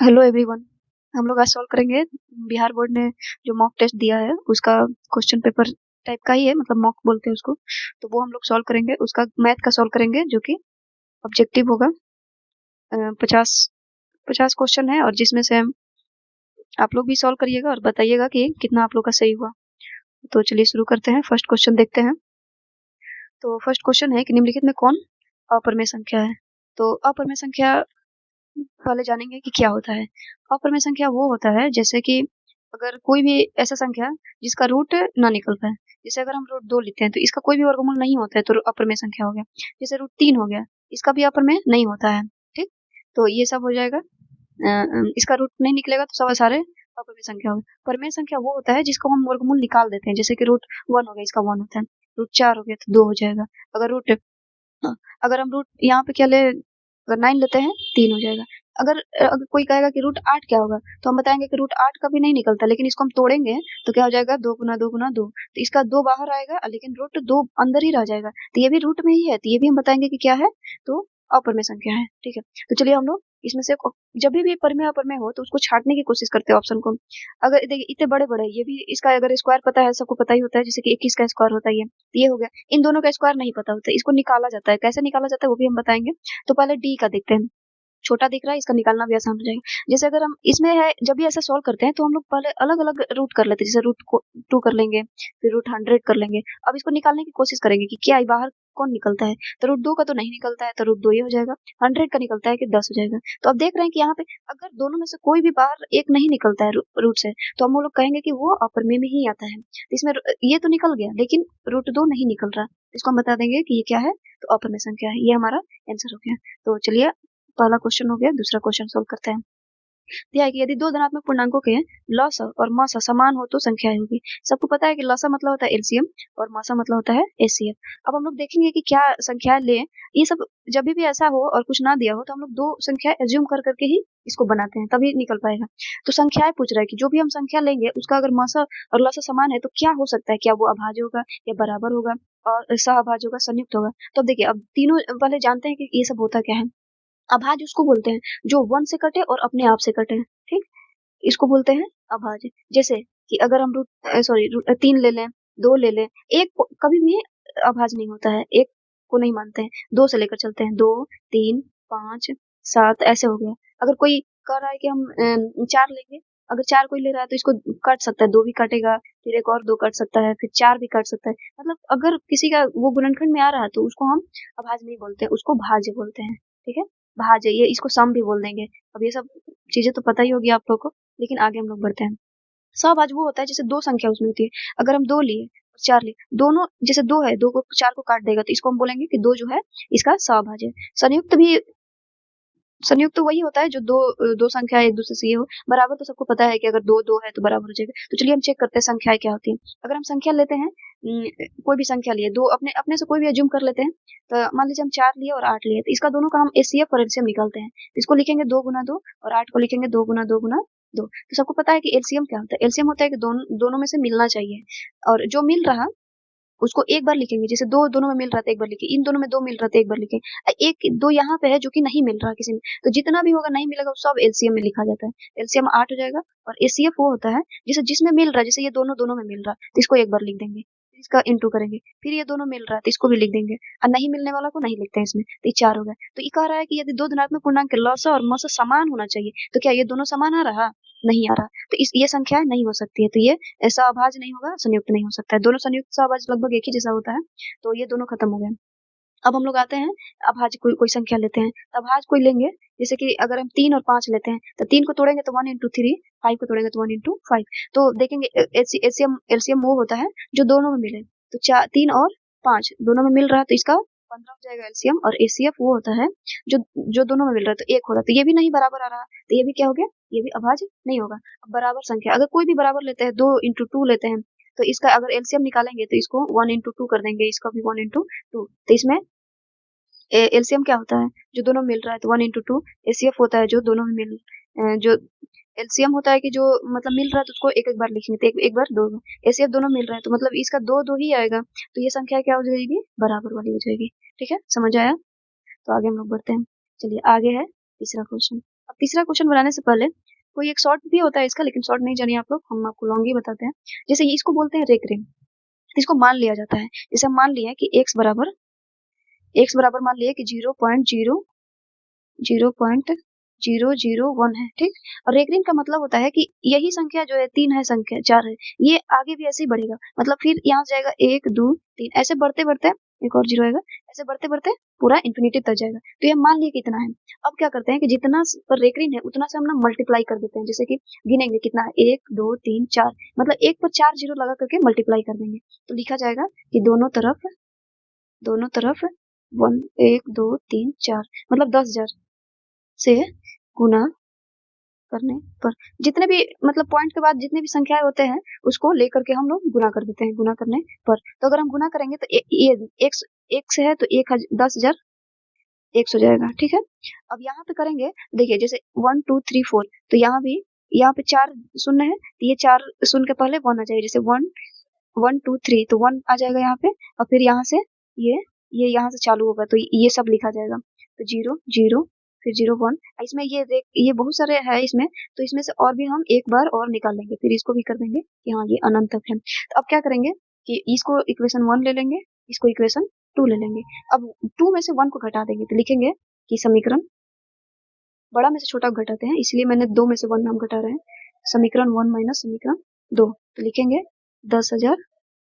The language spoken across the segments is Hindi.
Hello everyone. हम लोग आज सॉल्व करेंगे बिहार बोर्ड ने जो मॉक टेस्ट दिया है उसका क्वेश्चन पेपर टाइप का ही है, मतलब मॉक बोलते हैं उसको। तो वो हम लोग सॉल्व करेंगे, उसका मैथ का सॉल्व करेंगे जो कि ऑब्जेक्टिव होगा। 50 क्वेश्चन है और जिसमें से आप लोग भी सॉल्व करिएगा और बताइएगा कि कितना आप लोग का सही हुआ। तो चलिए शुरू करते हैं, फर्स्ट क्वेश्चन देखते हैं। तो फर्स्ट क्वेश्चन है कि निम्नलिखित में कौन अपरिमेय संख्या है। तो अपरिमेय संख्या पहले जानेंगे कि क्या होता है। अपरिमेय संख्या वो होता है जैसे कि अगर कोई भी ऐसा संख्या जिसका रूट ना निकल पाए, जैसे अगर हम रूट 2 लेते हैं तो इसका कोई भी वर्गमूल नहीं होता है तो अपरिमेय संख्या हो गया। जैसे रूट 3 हो गया, इसका भी अपरिमेय नहीं होता है। ठीक, तो ये सब हो जाएगा। इसका रूट नहीं निकलेगा तो सब सारे अपरिमेय संख्या हो गए। परिमेय संख्या वो होता है जिसको हम वर्गमूल निकाल देते हैं, जैसे कि रूट 1 हो गया, इसका 1 होता है। रूट 4 हो गया तो 2 हो जाएगा। अगर रूट अगर हम रूट यहाँ पे क्या ले, अगर 9 लेते हैं 3 हो जाएगा। अगर कोई कहेगा कि रूट 8 क्या होगा तो हम बताएंगे कि रूट 8 कभी नहीं निकलता, लेकिन इसको हम तोड़ेंगे तो क्या हो जाएगा, 2 गुना 2 गुना 2। तो इसका 2 बाहर आएगा लेकिन रूट 2 अंदर ही रह जाएगा, तो ये भी रूट में ही है, तो ये भी हम बताएंगे कि क्या है, तो अपरिमेय संख्या है। ठीक है, तो चलिए हम लोग इसमें से जब भी परिमेय अपरिमेय हो तो उसको छांटने की कोशिश करते हैं ऑप्शन को। अगर देखिए इतने बड़े बड़े, ये भी इसका अगर स्क्वायर पता है, सबको पता ही होता है, जैसे कि 21 का स्क्वायर होता है, ये हो गया। इन दोनों का स्क्वायर नहीं पता होता है, इसको निकाला जाता है, कैसे निकाला जाता है वो भी हम बताएंगे। तो पहले डी का देखते हैं, छोटा दिख रहा है, इसका निकालना भी आसान हो जाएगा। जैसे अगर हम इसमें है, जब भी ऐसा सॉल्व करते हैं तो हम लोग पहले अलग अलग रूट कर लेते हैं, जैसे रूट 2 कर लेंगे, फिर रूट 100 कर लेंगे। अब इसको निकालने की कोशिश करेंगे कि क्या बाहर कौन निकलता है। तो रूट 2 का तो नहीं निकलता है, तो रूट 2 ये हो जाएगा। 100 का निकलता है कि 10 हो जाएगा। तो अब देख रहे हैं कि यहाँ पे अगर दोनों में से कोई भी बाहर एक नहीं निकलता है रूट से, तो हम लोग कहेंगे कि वो अपरिमेय में ही आता है। तो इसमें ये तो निकल गया लेकिन रूट 2 नहीं निकल रहा, इसको हम बता देंगे कि ये क्या है, तो अपरिमेय संख्या है। ये हमारा आंसर हो गया। तो चलिए पहला क्वेश्चन हो गया, दूसरा क्वेश्चन सोल्व करते हैं। दिया है कि यदि दो धनात्मक पूर्णांकों के लॉसा और मासा समान हो तो संख्या होगी। सबको पता है कि लॉसा मतलब होता है एलसीएम और मासा मतलब होता है एचसीएफ। अब हम लोग देखेंगे कि क्या संख्या ले, ये सब जब भी ऐसा हो और कुछ ना दिया हो तो हम लोग दो संख्या एज्यूम कर करके ही इसको बनाते हैं, तभी निकल पाएगा। तो संख्याएं पूछ रहा है कि जो भी हम संख्या लेंगे उसका अगर मासा और लॉसा समान है तो क्या हो सकता है, क्या वो अभाज्य होगा या बराबर होगा और सहअभाज्य होगा, संयुक्त होगा। तो अब देखिए, अब तीनों पहले जानते हैं कि ये सब होता क्या है। अभाज्य उसको बोलते हैं जो 1 से कटे और अपने आप से कटे। ठीक, इसको बोलते हैं अभाज्य। जैसे कि अगर हम रूट 3 ले लें, 2 ले लें, एक कभी भी अभाज्य नहीं होता है, एक को नहीं मानते हैं। 2 से लेकर चलते हैं, 2 3 5 7 ऐसे हो गया। अगर कोई कह रहा है कि हम 4 लेंगे, अगर 4 कोई ले रहा है तो इसको काट सकता है, 2 भी काटेगा, फिर एक और 2 काट सकता है, फिर 4 भी काट सकता है। मतलब अगर किसी का वो गुणनखंड में आ रहा है तो उसको हम अभाज्य नहीं बोलते, उसको भाज्य बोलते हैं। ठीक है, भाज्य, ये इसको सम भी बोल देंगे। अब ये सब चीजें तो पता ही होगी आप लोग को, लेकिन आगे हम लोग बढ़ते हैं। सहभाज्य वो होता है जैसे दो संख्या उसमें होती है। अगर हम 2 लिए और 4 लिए, दोनों जैसे 2 है, 2 को 4 को काट देगा तो इसको हम बोलेंगे कि 2 जो है इसका सहभाज्य है। संयुक्त तो वही होता है जो दो संख्या एक दूसरे से ये हो। बराबर तो सबको पता है कि अगर 2 2 है तो बराबर हो जाएगा। तो चलिए हम चेक करते हैं संख्याएं क्या होती हैं। अगर हम संख्या लेते हैं, कोई भी संख्या लिए, दो अपने अपने से कोई भी एज्यूम कर लेते हैं। तो मान लीजिए हम 4 लिए और 8 लिए, तो इसका दोनों का हम एचसीएफ और एलसीएम निकालते हैं। इसको लिखेंगे 2 गुना 2 और 8 को लिखेंगे 2 गुना 2 गुना 2। तो सबको पता है कि एलसीएम क्या होता है। एलसीएम होता है कि दोनों में से मिलना चाहिए, और जो मिल रहा उसको एक बार लिखेंगे। जैसे दो दोनों में मिल रहा था एक बार लिखे, इन दोनों में 2 मिल रहा था एक बार लिखे, एक 2 यहाँ पे है जो कि नहीं मिल रहा किसी में, तो जितना भी होगा नहीं मिलेगा सब एलसीएम में लिखा जाता है। एलसीएम 8 हो जाएगा। और एचसीएफ वो होता है जैसे जिसमें मिल रहा है, जैसे ये दोनों दोनों में मिल रहा है तो इसको एक बार लिख देंगे, फिर इसका इंटू करेंगे, फिर ये दोनों मिल रहा है तो इसको भी लिख देंगे, और नहीं मिलने वाला को नहीं लिखते हैं इसमें, तो ये 4 हो गया। तो ये कह रहा है कि यदि दो धनात्मक पूर्णांक के लसा और मसा समान होना चाहिए, तो क्या ये दोनों समान आ रहा, नहीं आ रहा, तो इस ये संख्याएं नहीं हो सकती है। तो ये ऐसा अभाज्य नहीं होगा, संयुक्त नहीं हो सकता है। दोनों संयुक्त सहभाज्य लगभग एक ही जैसा होता है, तो ये दोनों खत्म हो गए। अब हम लोग आते हैं अभाज्य, कोई कोई संख्या लेते हैं, तो अभाज्य कोई लेंगे। जैसे कि अगर हम 3 और 5 लेते हैं तो 3 को तोड़ेंगे तो 1 इंटू 3, 5 को तोड़ेंगे तो 1 इंटू 5। तो देखेंगे एलसीएम एलसीएम वो होता है जो दोनों में मिले। तो 3 और 5 दोनों में मिल रहा है तो इसका 15 हो जाएगा एलसीएम। और एचसीएफ वो होता है जो जो दोनों में मिल रहा है तो 1 हो रहा है, तो ये भी नहीं बराबर आ रहा, तो ये भी क्या हो गया, ये भी अभाज्य नहीं होगा। अब बराबर संख्या अगर कोई भी बराबर लेते हैं, 2 इंटू 2 लेते हैं, तो इसका अगर एलसीएम निकालेंगे तो इसको 1 इंटू 2 कर देंगे, इसका भी 1 इंटू 2। तो इसमें एलसीएम क्या होता है, जो दोनों मिल रहा है तो 1 इंटू 2। एचसीएफ होता है जो दोनों में जो एलसीएम होता है कि जो मतलब मिल रहा है तो उसको एक एक बार लिखेंगे, तो एक बार दो बार। एचसीएफ दोनों मिल रहा है तो मतलब इसका 2 2 ही आएगा, तो ये संख्या क्या हो जाएगी, बराबर वाली हो जाएगी। ठीक है, समझ आया। तो आगे हम लोग बढ़ते हैं। चलिए आगे है तीसरा क्वेश्चन। अब तीसरा क्वेश्चन बनाने से पहले कोई एक शॉर्ट भी होता है इसका, लेकिन शॉर्ट नहीं जानिए आप लोग, हम आपको लॉन्ग ही बताते हैं। जैसे इसको बोलते हैं रेकरिंग, इसको मान लिया जाता है। जैसे हम मान लिए कि x बराबर मान लिए कि 0.001 है, ठीक। और रेकरिंग का मतलब होता है कि यही संख्या जो है 3 है, संख्या 4 है, ये आगे भी ऐसे ही बढ़ेगा, मतलब फिर यहाँ से जाएगा 1 2 3, ऐसे बढ़ते बढ़ते एक और जीरो आएगा, ऐसे बढ़ते बढ़ते पूरा इन्फिनिटी तक जाएगा। तो ये मान लिए कितना है। अब क्या करते हैं कि जितना पर रेकरिंग है उतना से हम ना मल्टीप्लाई कर देते हैं। जैसे कि गिनेंगे कितना है, 1 2 3 4, मतलब 1 पर 4 जीरो लगा करके मल्टीप्लाई कर देंगे, तो लिखा जाएगा कि दोनों तरफ 1 2 3 4, मतलब 10,000 से गुना करने पर जितने भी मतलब पॉइंट के बाद जितने भी संख्याएं होते हैं उसको लेकर के हम लोग गुना कर देते हैं, गुना करने पर। तो अगर हम गुना करेंगे तो ये एक से है तो 10,100 जाएगा, ठीक है। अब यहाँ पे करेंगे, देखिए जैसे 1 2 3 4, तो यहाँ पे 4 शून्य है, तो ये 4 शून्य के पहले 1 आ जाएगा। जैसे 1 1 2 3, तो 1 आ जाएगा यहाँ पे, और फिर यहाँ से ये यहाँ से चालू होगा, तो ये सब लिखा जाएगा। तो 0 0 फिर 0 1, इसमें ये बहुत सारे है इसमें, तो इसमें से और भी हम एक बार और निकाल लेंगे, फिर इसको भी कर देंगे कि हाँ ये अनंत तक है। तो अब क्या करेंगे कि इसको इक्वेशन 1 ले लेंगे, इसको इक्वेशन 2 ले लेंगे। अब 2 में से 1 को घटा देंगे, तो लिखेंगे कि समीकरण बड़ा में से छोटा घटाते हैं, इसलिए मैंने 2 में से 1 नाम घटा रहे हैं। समीकरण 1 माइनस समीकरण 2, तो लिखेंगे 10,000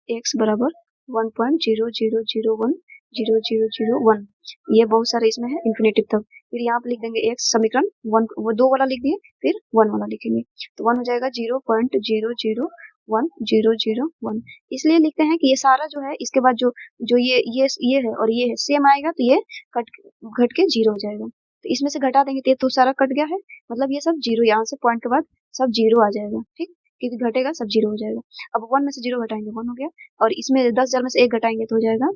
x बराबर 1.00010001। ये बहुत सारे इसमें है इन्फिनेटिव तक। फिर यहाँ पे लिख देंगे x, समीकरण 1 वो 2 वाला लिख दिए, फिर 1 वाला लिखेंगे, तो 1 हो जाएगा 0.001001। इसलिए लिखते हैं कि ये सारा जो है इसके बाद जो ये है और ये है सेम आएगा, तो ये घट के 0 हो जाएगा। तो इसमें से घटा देंगे तो ये तो सारा कट गया है, मतलब ये सब जीरो, यहाँ से पॉइंट के बाद सब जीरो आ जाएगा, ठीक, क्योंकि घटेगा सब जीरो हो जाएगा। अब 1 में से 0 घटाएंगे 1 हो गया, और इसमें 10,000 में से 1 घटाएंगे तो हो जाएगा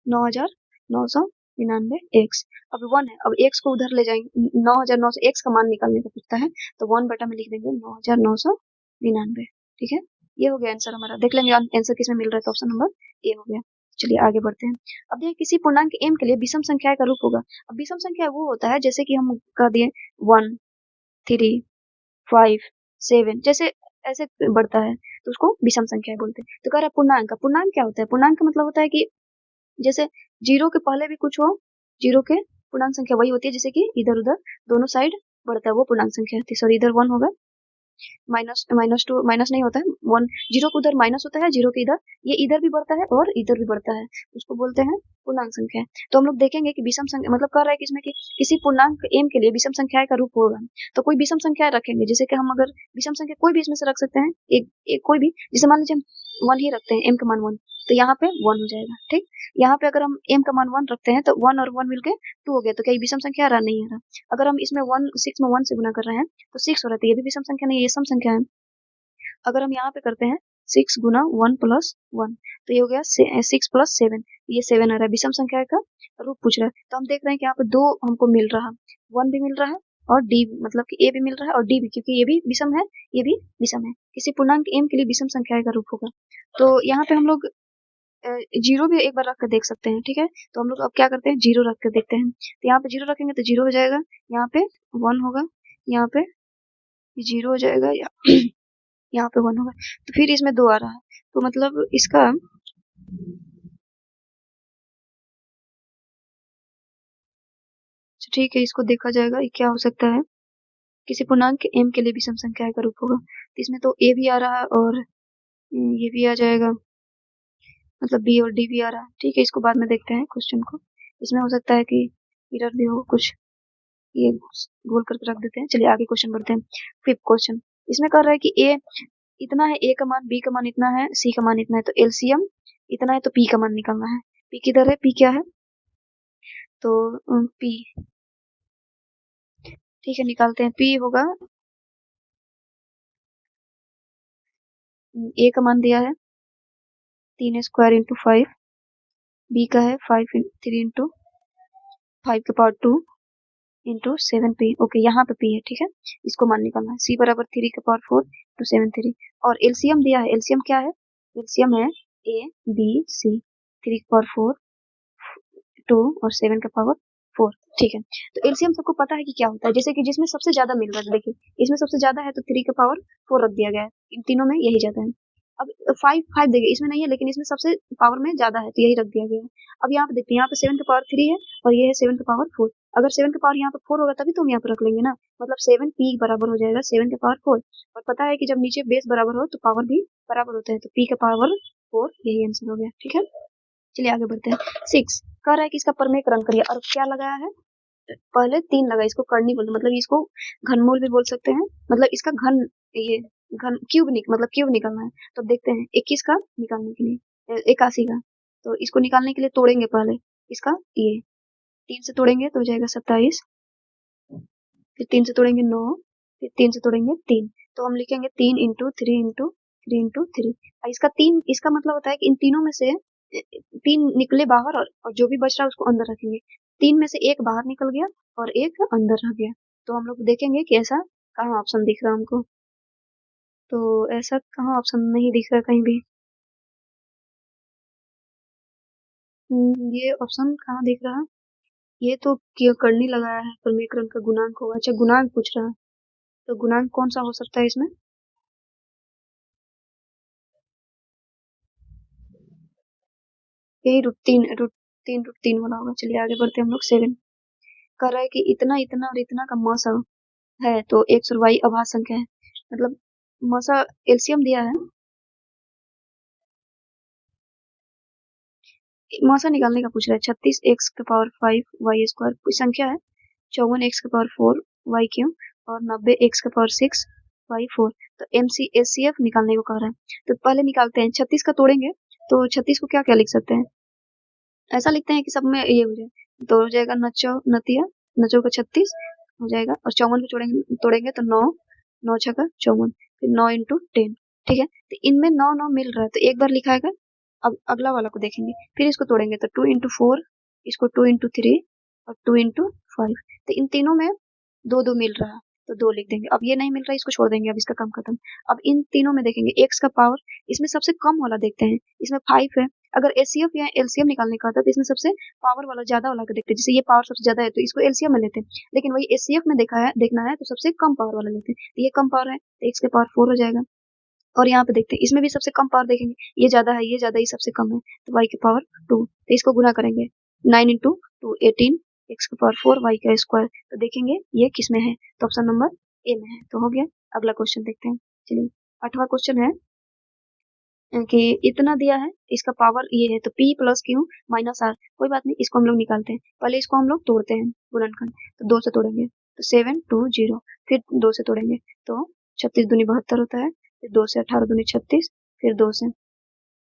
9,999 x। अब 1 है, अब x को उधर ले जाएंगे, 9,900 x का मान निकालने का पूछता है, तो 1 बटा में लिख देंगे 9,999, ठीक है। ये हो गया आंसर हमारा। देख लेंगे आंसर किसमें मिल रहा है, तो ऑप्शन नंबर ए हो गया। चलिए आगे बढ़ते हैं। अब देखिए किसी पूर्णांक m के लिए विषम संख्या का रूप होगा। अब विषम संख्या वो होता है जैसे कि हम कह दिए 1 3 5 7, जैसे ऐसे बढ़ता है तो उसको विषम संख्या बोलते हैं। तो कह रहा है पूर्णांक, पूर्णांक क्या होता है, पूर्णांक का मतलब होता है कि जैसे जीरो के पहले भी कुछ हो, जीरो के पूर्णांक संख्या वही होती है, जैसे कि इधर उधर दोनों साइड बढ़ता है, वो पूर्णांक संख्या होती है। सॉरी, इधर 1 होगा, -2 माइनस नहीं होता है, 1 जीरो के उधर माइनस होता है, जीरो के इधर ये इधर भी बढ़ता है और इधर भी बढ़ता है, उसको बोलते हैं पूर्णांक संख्या। तो हम लोग देखेंगे कि विषम संख्या मतलब कह रहा है कि इसमें कि किसी पूर्णांक m के लिए विषम संख्या का रूप होगा। तो कोई विषम संख्या रखेंगे, जैसे कि हम अगर विषम संख्या कोई भी इसमें से रख सकते हैं, एक कोई भी, जैसे मान लीजिए हम 1 ही रखते हैं, m का मान 1, तो यहाँ पे 1 हो जाएगा, ठीक। यहाँ पे अगर हम m का मान 1 रखते हैं तो 1 और 1 मिलके 2 हो गया, तो क्या ये विषम संख्या आ रहा, नहीं आ रहा। अगर हम इसमें 6 में 1 से गुना कर रहे हैं तो 6 हो रहा है, तो ये भी विषम संख्या नहीं है, ये सम संख्या है। अगर हम यहाँ पे करते हैं 6 गुना 1 प्लस 1, तो ये हो गया 6 प्लस 7, ये 7 आ रहा है, विषम संख्या का रूप पूछ रहा है। तो हम देख रहे हैं कि यहाँ पे 2 हमको मिल रहा है, 1 भी मिल रहा है और डी मतलब कि ए भी मिल रहा है और डी भी, क्योंकि ये भी विषम है ये भी विषम है। किसी पूर्णांक m के लिए विषम संख्या का रूप होगा। तो यहाँ पे हम लोग जीरो भी एक बार रख कर देख सकते हैं, ठीक है। तो हम लोग अब क्या करते हैं, जीरो रख कर देखते हैं। तो यहाँ पे जीरो रखेंगे तो जीरो हो जाएगा, यहाँ पे 1 होगा, यहाँ पे जीरो हो जाएगा, यहाँ पे 1 होगा, तो फिर इसमें 2 आ रहा है, तो मतलब इसका ठीक है, इसको देखा जाएगा ये क्या हो सकता है। किसी पूर्णांक m के लिए विषम संख्या का रूप होगा, तो इसमें तो a भी आ रहा है और ये भी आ जाएगा, मतलब b और d भी आ रहा है, ठीक है। इसको बाद में देखते हैं क्वेश्चन को, इसमें हो सकता है कि इधर भी हो कुछ, ये गोल करके रख देते हैं। चलिए आगे क्वेश्चन बढ़ते हैं। 5th क्वेश्चन, इसमें कह रहा है कि a इतना है, a का मान, b का मान इतना है, c का मान इतना है, तो एलसीएम इतना है तो p का मान निकालना है। p किधर है, p क्या है, तो p, ठीक है, निकालते हैं। p होगा, a का मान दिया है 3 स्क्वायर इंटू 5, b का है 3 इंटू 5 के पावर 2 इंटू 7p। ओके, यहाँ पे p है, ठीक है, इसको मान निकालना है। c बराबर 3 के पावर 4 इंटू 7 3, और एलसीएम दिया है, एलसीएम क्या है, एलसीएम है a b c, 3 के पावर 4 2 और 7 के पावर 4, ठीक है। तो एलसीएम सबको पता है कि क्या होता है, जैसे कि जिसमें सबसे ज्यादा मिल रहा है, देखिए इसमें सबसे ज्यादा है तो 3 का पावर 4 रख दिया गया है, इन तीनों में यही ज्यादा है। अब 5 देखिए इसमें नहीं है, लेकिन इसमें सबसे पावर में ज्यादा है तो यही रख दिया गया है। अब यहाँ पे देखते हैं, यहाँ पे 7 का पावर 3 है और ये है 7 का पावर 4। अगर 7 का पावर यहाँ पे 4 होगा तभी तो हम यहाँ पे रख लेंगे ना, मतलब 7 पी बराबर हो जाएगा 7 का पावर 4। और पता है कि जब नीचे बेस बराबर हो तो पावर भी बराबर होता है, तो पी का पावर 4 यही आंसर हो गया, ठीक है। चलिए आगे बढ़ते हैं। 6 कह रहा है कि इसका परमेकरण करिए, और क्या लगाया है, पहले 3 लगा, इसको करनी बोलते मतलब इसको घनमूल भी बोल सकते हैं, मतलब इसका घन, ये घन क्यूब मतलब क्यूब निकालना है। तो देखते हैं 21 का निकालने के लिए 81 का, तो इसको निकालने के लिए तोड़ेंगे पहले इसका, ये 3 से तोड़ेंगे तो हो जाएगा 27, फिर 3 से तोड़ेंगे 9, फिर 3 से तोड़ेंगे 3, तो हम लिखेंगे 3 इंटू 3 इंटू 3 इंटू 3। इसका 3, इसका मतलब होता है कि इन तीनों में से 3 निकले बाहर और जो भी बच रहा है उसको अंदर रखेंगे। 3 में से एक बाहर निकल गया और एक अंदर रह गया, तो हम लोग देखेंगे कि ऐसा कहाँ ऑप्शन दिख रहा है हमको, तो ऐसा कहाँ ऑप्शन नहीं दिख रहा कहीं भी। ये ऑप्शन कहाँ दिख रहा है, ये तो करनी लगाया है, परमेकरण का गुणांक होगा। अच्छा गुणांक पूछ रहा है, तो गुणांक कौन सा हो सकता है इसमें, यही रूट तीन वाला होगा। चलिए आगे बढ़ते हैं हम लोग। 7 कह रहा है कि इतना इतना और इतना का मौसा है तो एक्स और वाई अभाज्य संख्या है, मतलब मौसा एलसीएम दिया है, मौसा निकालने का पूछ रहा है। 36 एक्स का पावर 5 वाई स्क्वायर कोई संख्या है, 54 एक्स का पावर 4 वाई क्यूब और 90 एक्स का पावर 6 वाई 4। तो एचसीएफ निकालने को कह रहा है, तो पहले निकालते हैं। 36 का तोड़ेंगे तो 36 को क्या क्या लिख सकते हैं, ऐसा लिखते हैं कि सब में ये हो जाए, तो हो जाएगा नतिया नचो का 36 हो जाएगा, और 54 को तोड़ेंगे तो 9, 9 छका 54, फिर 9 इंटू 10, ठीक है। तो इनमें 9 9 मिल रहा है तो एक बार लिखाएगा। अब अगला वाला को देखेंगे, फिर इसको तोड़ेंगे तो 2 इंटू 4, इसको 2 इंटू 3 और 2 इंटू 5। तो इन तीनों में 2 2 मिल रहा है तो 2 लिख देंगे। अब ये नहीं मिल रहा है, इसको छोड़ देंगे, अब इसका काम खत्म। अब इन तीनों में देखेंगे एक्स का पावर, इसमें सबसे कम वाला देखते हैं, इसमें 5 है। अगर एचसीएफ या एलसीएम निकालने का होता है तो इसमें सबसे पावर वाला ज्यादा वाला को देखते हैं, जैसे ये पावर सबसे ज्यादा है तो इसको एलसीएम में लेते हैं, लेकिन वही एचसीएफ में देखना है तो सबसे कम पावर वाला लेते हैं, तो ये कम पावर है तो एक्स के पावर 4 हो जाएगा। और यहाँ पे देखते हैं इसमें भी सबसे कम पावर देखेंगे, ये ज्यादा है, ये ज्यादा, ये सबसे कम है, तो वाई के पावर 2, तो इसको गुना करेंगे 9 इंटू 2 18 एक्स के पावर 4 वाई का स्क्वायर, तो देखेंगे ये किस में है, तो ऑप्शन नंबर ए में है। तो हो गया, अगला क्वेश्चन देखते हैं। चलिए 8वां क्वेश्चन है कि इतना दिया है, इसका पावर ये है, तो p plus q minus r, कोई बात नहीं, इसको हम लोग निकालते हैं। पहले इसको हम लोग तोड़ते हैं गुणनखंड, तो 2 से तोड़ेंगे तो 7 2 0, फिर 2 से तोड़ेंगे तो 36 दूनी 72 होता है, फिर 2 से 18 दूनी 36, फिर 2 से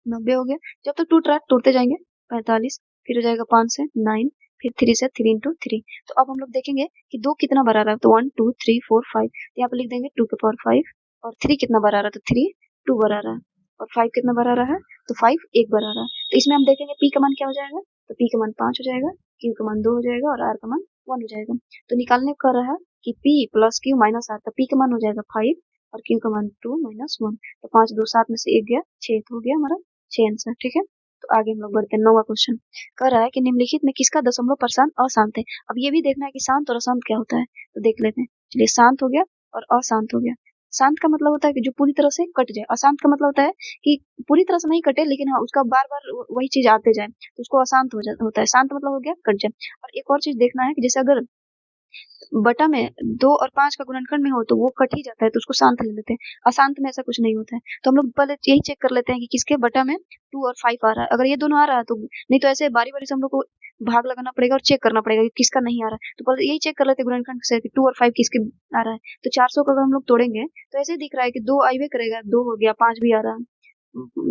90 हो गया। जब तक टूट रहा है तोड़ते जाएंगे 45, फिर हो जाएगा 5 से 9, फिर 3 से 3 इंटू 3। तो अब हम लोग देखेंगे कि 2 कितना बार आ रहा है, तो 1 2 3 4 5, तो यहाँ पे लिख देंगे 2 के पावर 5, और 3 कितना बार आ रहा है, तो 3 2 बार आ रहा है, और 5 कितना बार आ रहा है, तो 5 एक बार आ रहा है। तो इसमें हम देखेंगे पी का मान क्या हो जाएगा, तो पी का मान 5 हो जाएगा, क्यू का मान 2 हो जाएगा और आर का मान 1 हो जाएगा। तो निकालने को कर रहा है कि p plus q minus r, तो पी का मान हो जाएगा 5 और क्यू का मान 2 माइनस 1, तो 5 2 7 में से 1 गया 6, हो गया हमारा 6 आंसर, ठीक है। तो आगे हम लोग बढ़ते हैं। 9वां क्वेश्चन कह रहा है कि निम्नलिखित में किसका दशमलव प्रशांत अशांत है। अब ये भी देखना है कि शांत और अशांत क्या होता है, तो देख लेते हैं। चलिए शांत हो गया और अशांत हो गया। शांत का मतलब होता है कि जो पूरी तरह से कट जाए, अशांत का मतलब होता है कि पूरी तरह से नहीं कटे लेकिन हाँ उसका बार बार वही चीज आते जाए, तो उसको अशांत होता है। शांत मतलब हो गया कट जाए। और एक और चीज देखना है कि जैसे अगर बटा में 2 और 5 का गुणनखंड में हो तो वो कट ही जाता है, तो उसको शांत ले लेते हैं। अशांत में ऐसा कुछ नहीं होता है, तो हम लोग पहले यही चेक कर लेते हैं कि किसके बटा में 2 और 5 आ रहा है। अगर ये दोनों आ रहा है तो नहीं, तो ऐसे बारी बारी से हम लोग को भाग लगाना पड़ेगा और चेक करना पड़ेगा कि किसका नहीं आ रहा है। तो पहले यही चेक कर लेते हैं गुणनखंड से कि 2 और 5 किसके आ रहा है। तो 400 का अगर हम लोग तोड़ेंगे तो ऐसे दिख रहा है कि 2 आइबे करेगा, 2 हो गया, 5 भी आ रहा है,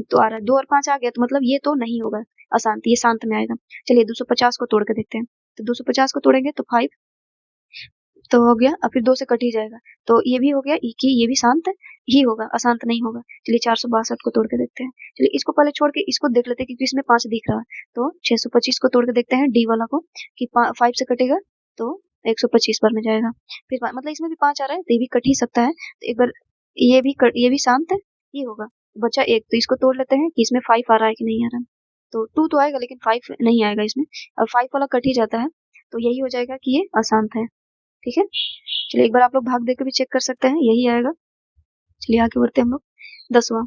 तो आ रहा है 2 और 5 आ गया, तो मतलब ये तो नहीं होगा अशांत, ये शांत में आएगा। चलिए 250 को तोड़ के देखते हैं। तो 250 को तोड़ेंगे तो 5 तो हो गया, और फिर 2 से कट ही जाएगा, तो ये भी हो गया कि ये भी शांत ही होगा, अशांत नहीं होगा। चलिए 462 को तोड़ के देखते हैं। चलिए इसको पहले छोड़ के इसको देख लेते हैं क्योंकि इसमें 5 दिख रहा है, तो 625 को तोड़ के देखते हैं डी वाला को कि 5 से कटेगा तो 125 बार में जाएगा। फिर मतलब इसमें भी 5 आ रहा है तो ये भी कट ही सकता है, तो एक बार ये भी शांत है, ये होगा। बचा एक, तो इसको तोड़ लेते हैं कि इसमें 5 आ रहा है कि नहीं आ रहा है, तो 2 तो आएगा लेकिन 5 नहीं आएगा इसमें, और 5 वाला कट ही जाता है, तो यही हो जाएगा कि ये अशांत है। ठीक है, चलिए एक बार आप लोग भाग देकर भी चेक कर सकते हैं, यही आएगा। चलिए आगे बढ़ते हैं हम लोग। 10वां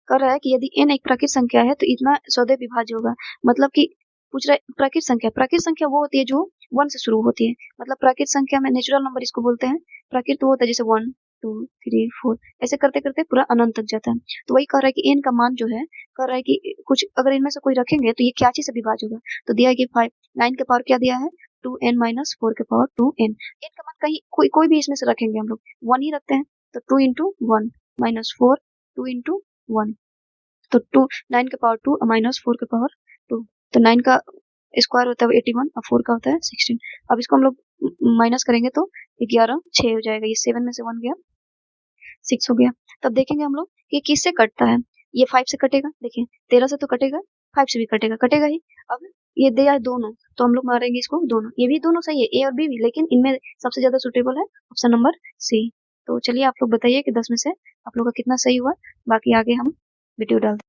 कर रहा है कि यदि n एक प्राकृत संख्या है तो इतना सदैव विभाज्य होगा। मतलब कि पूछ रहा है प्राकृत संख्या वो होती है जो 1 से शुरू होती है। मतलब प्राकृत संख्या में नेचुरल नंबर इसको बोलते हैं। प्राकृत वो होता है जैसे 1 2 3 4 ऐसे करते करते पूरा अनंत तक जाता है। तो वही कह रहा है कि n का मान जो है, कह रहा है कि कुछ अगर इनमें से कोई रखेंगे तो ये क्या चीज से विभाज्य होगा। तो दिया है कि 5 9 के पावर क्या दिया है 2n माइनस 4 के पावर 2n। n का मान कहीं कोई भी इसमें से रखेंगे हम लोग 1 ही रखते हैं। तो 2 इंटू 1 माइनस 4 2 इंटू 1 तो 2 9 के पावर 2 माइनस 4 के पावर 2। तो 9 का स्क्वायर होता है 81 और 4 का होता है 16। अब इसको हम लोग माइनस करेंगे तो 11 6 हो जाएगा। ये 7 में से 1 गया 6 हो गया। तब देखेंगे हम लोग कि किससे कटता है। ये 5 से कटेगा, देखिए 13 से तो कटेगा, 5 से भी कटेगा ही। अब ये दिया है दोनों, तो हम लोग मारेंगे इसको दोनों। ये भी दोनों सही है, ए और बी भी, लेकिन इनमें सबसे ज्यादा सुटेबल है ऑप्शन नंबर सी। तो चलिए आप लोग बताइए कि 10 में से आप लोग का कितना सही हुआ। बाकी आगे हम वीडियो डालते हैं।